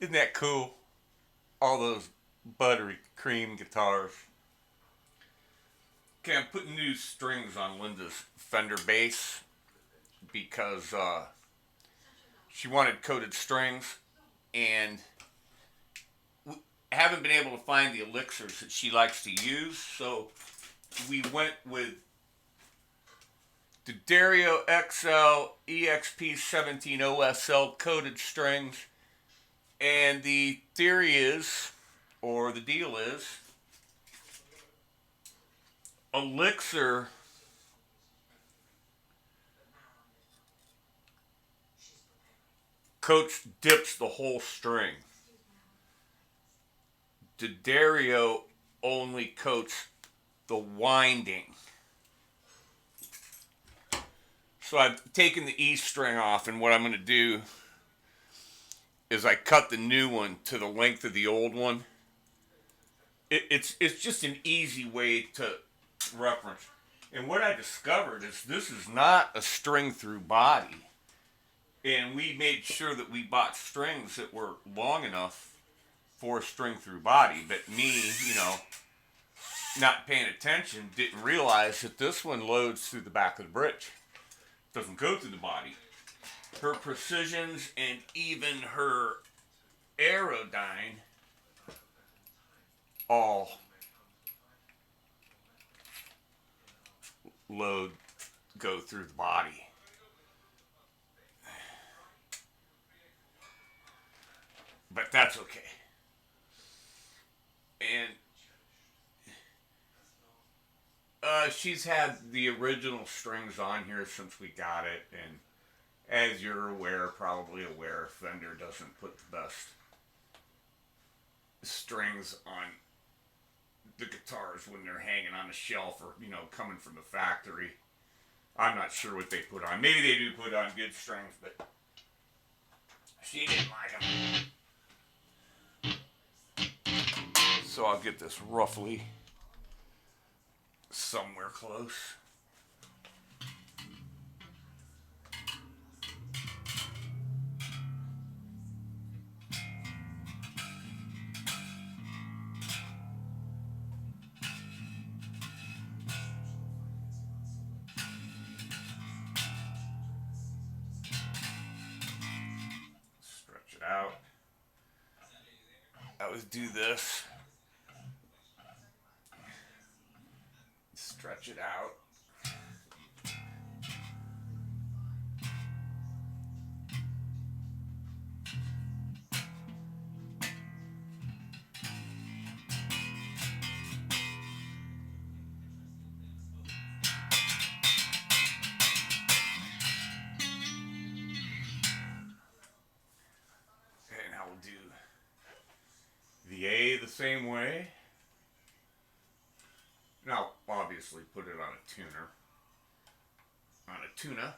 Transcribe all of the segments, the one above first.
Isn't that cool? All those buttery cream guitars. Okay, I'm putting new strings on Linda's Fender bass because she wanted coated strings, and we haven't been able to find the elixirs that she likes to use. So we went with the Dario XL EXP17 OSL coated strings, and the theory is, or the deal is, Elixir coach dips the whole string. D'Addario only coats the winding. So I've taken the E string off, and what I'm going to do is I cut the new one to the length of the old one. It's just an easy way to reference. And what I discovered is this is not a string through body. And we made sure that we bought strings that were long enough for a string through body. But me, not paying attention, didn't realize that this one loads through the back of the bridge. Doesn't go through the body. Her precisions and even her Aerodyne all load go through the body. But that's okay. And she's had the original strings on here since we got it, and as you're probably aware, Fender doesn't put the best strings on the guitars when they're hanging on the shelf or coming from the factory. I'm not sure what they put on. Maybe they do put on good strings, but she didn't like them. So I'll get this roughly somewhere close. Stretch it out. I always do this. Stretch it out. And I will do the A the same way. And I'll obviously put it on a tuner. On a tuna.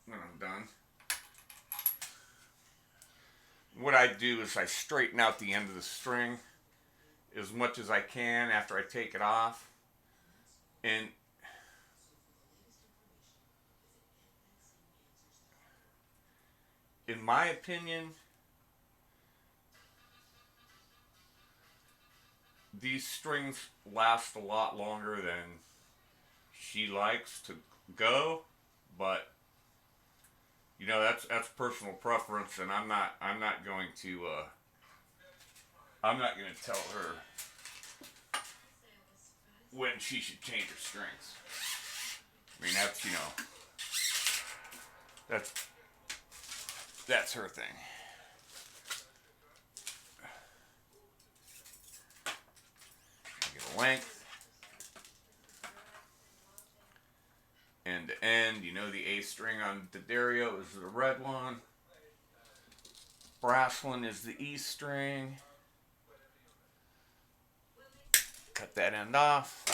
When I'm done. What I do is I straighten out the end of the string as much as I can after I take it off. And in my opinion, these strings last a lot longer than she likes to go, but that's personal preference, and I'm not going to tell her when she should change her strings. I mean, that's that's her thing. Get a length, end to end. The A string on the Dario is the red one. Brass one is the E string. Cut that end off.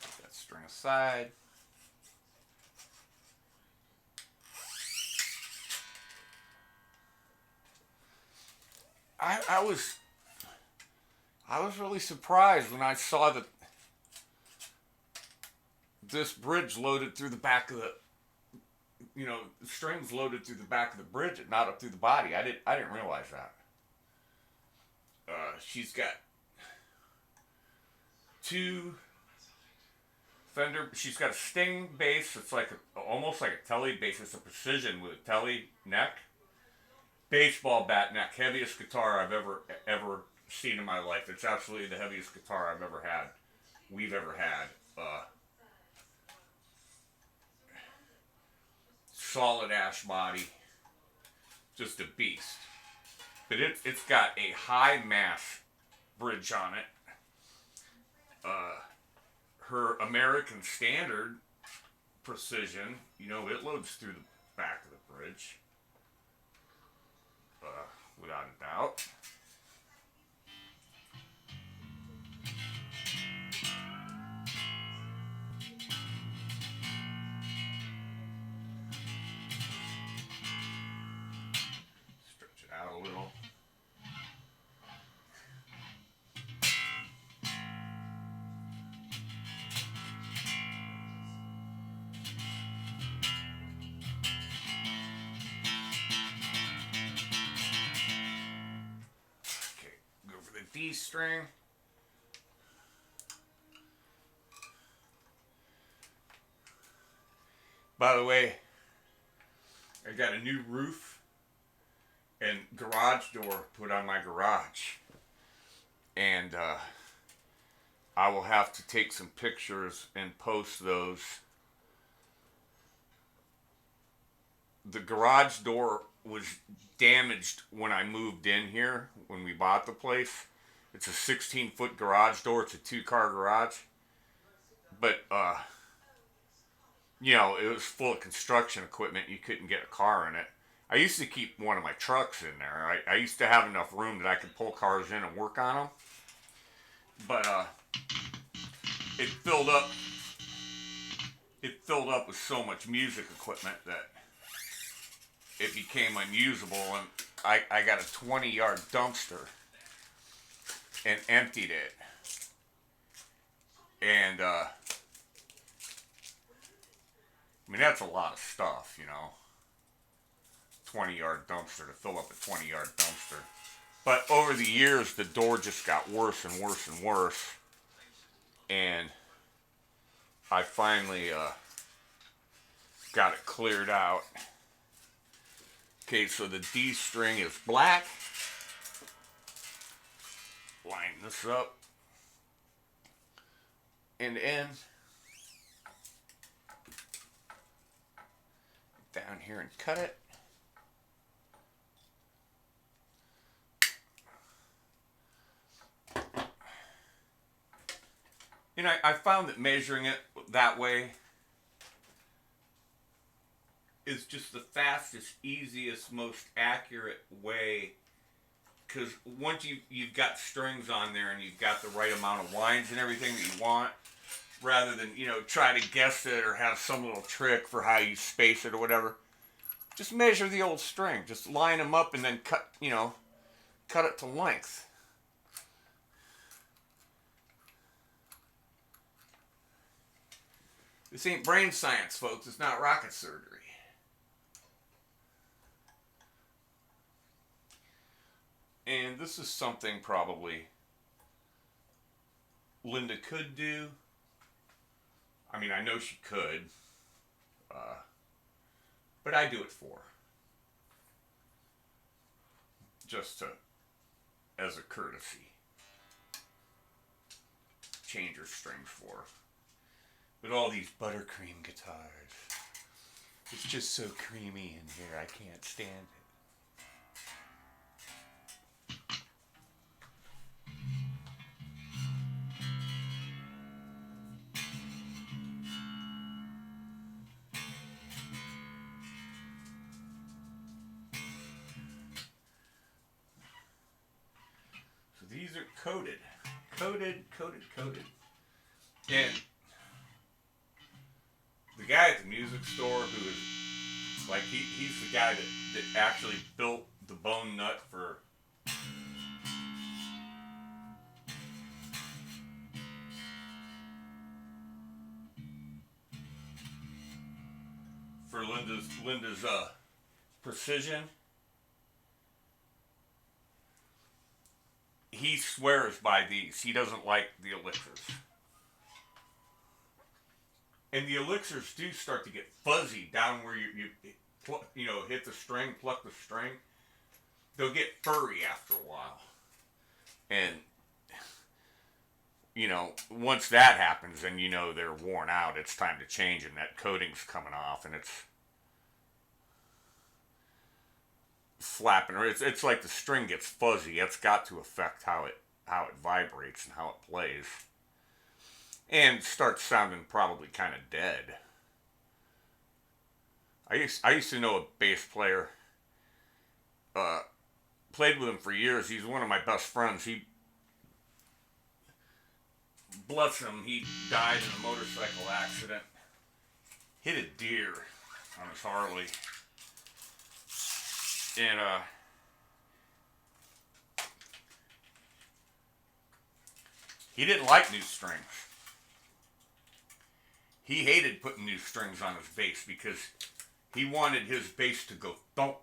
Put that string aside. I was really surprised when I saw that this bridge loaded through the back of the strings loaded through the back of the bridge, not up through the body. I didn't realize that. She's got two Fender. She's got a Sting bass. It's like almost like a Tele bass. It's a precision with a Tele neck, baseball bat neck. Heaviest guitar I've ever seen in my life. It's absolutely the heaviest guitar I've ever had. We've ever had. Solid ash body, just a beast. But it's got a high mass bridge on it. Her American Standard precision, it loads through the back of the bridge, without a doubt. Stretch it out a little. D string. By the way, I got a new roof and garage door put on my garage, and I will have to take some pictures and post those. The garage door was damaged when I moved in here, when we bought the place. It's a 16-foot garage door. It's a 2-car garage. But, it was full of construction equipment. You couldn't get a car in it. I used to keep one of my trucks in there. I used to have enough room that I could pull cars in and work on them. But, it filled up with so much music equipment that it became unusable, and I got a 20-yard dumpster and emptied it. And, that's a lot of stuff, 20-yard dumpster to fill up a 20-yard dumpster. But over the years, the door just got worse and worse and worse. And I finally got it cleared out. Okay, so the D string is black. Line this up. End to end. Down here and cut it. I found that measuring it that way is just the fastest, easiest, most accurate way, because once you've got strings on there and you've got the right amount of lines and everything that you want, rather than try to guess it or have some little trick for how you space it or whatever, just measure the old string, just line them up and then cut it to length. This ain't brain science, folks. It's not rocket surgery. And this is something probably Linda could do. I know she could. But I do it for her. Just as a courtesy. Change her strings for her. With all these buttercream guitars. It's just so creamy in here, I can't stand it. So these are coated. Coated. And the guy at the music store who is like he's the guy that actually built the bone nut for for Linda's precision. He swears by these. He doesn't like the elixirs. And the elixirs do start to get fuzzy down where you know, hit the string, pluck the string. They'll get furry after a while. And, you know, once that happens, then you know they're worn out. It's time to change, and that coating's coming off, and it's flapping. Or it's like the string gets fuzzy. It's got to affect how it vibrates and how it plays. And starts sounding probably kind of dead. I used to know a bass player. Played with him for years. He's one of my best friends. He, bless him, he died in a motorcycle accident. Hit a deer on his Harley. And he didn't like new strings. He hated putting new strings on his bass because he wanted his bass to go thump.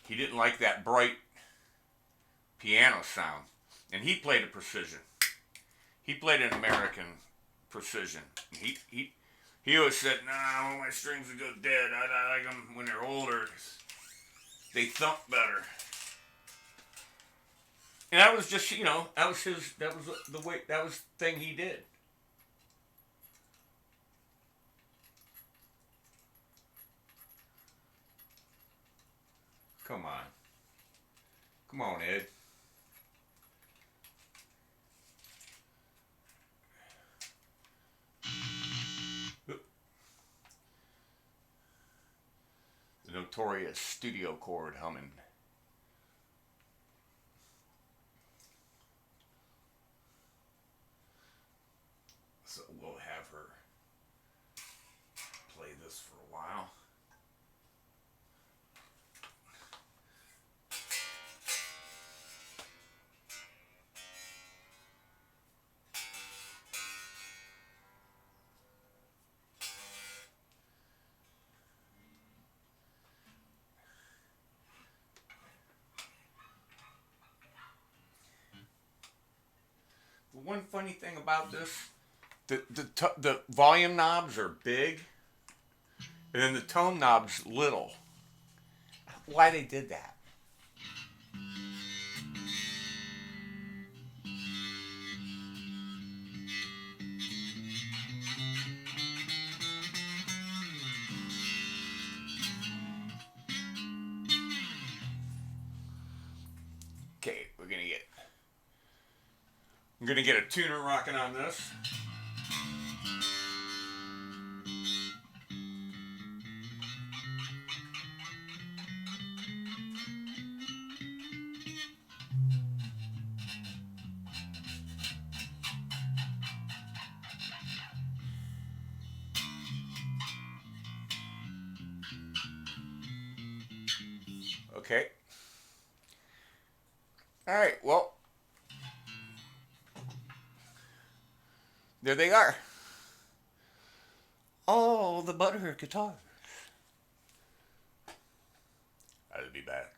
He didn't like that bright piano sound. And he played a precision. He played an American precision. He always said, "Nah, I want my strings to go dead. I like them when they're older. They thump better." And that was just, you know, that was the way, that was the thing he did. Come on. Come on, Ed. The notorious studio chord humming. So we'll have her play this for a while. One funny thing about this, the volume knobs are big, and then the tone knobs little. Why they did that? Okay, I'm gonna get a tuner rocking on this. Okay. All right. Well, there they are. Oh, the Butthurt guitar. I'll be back.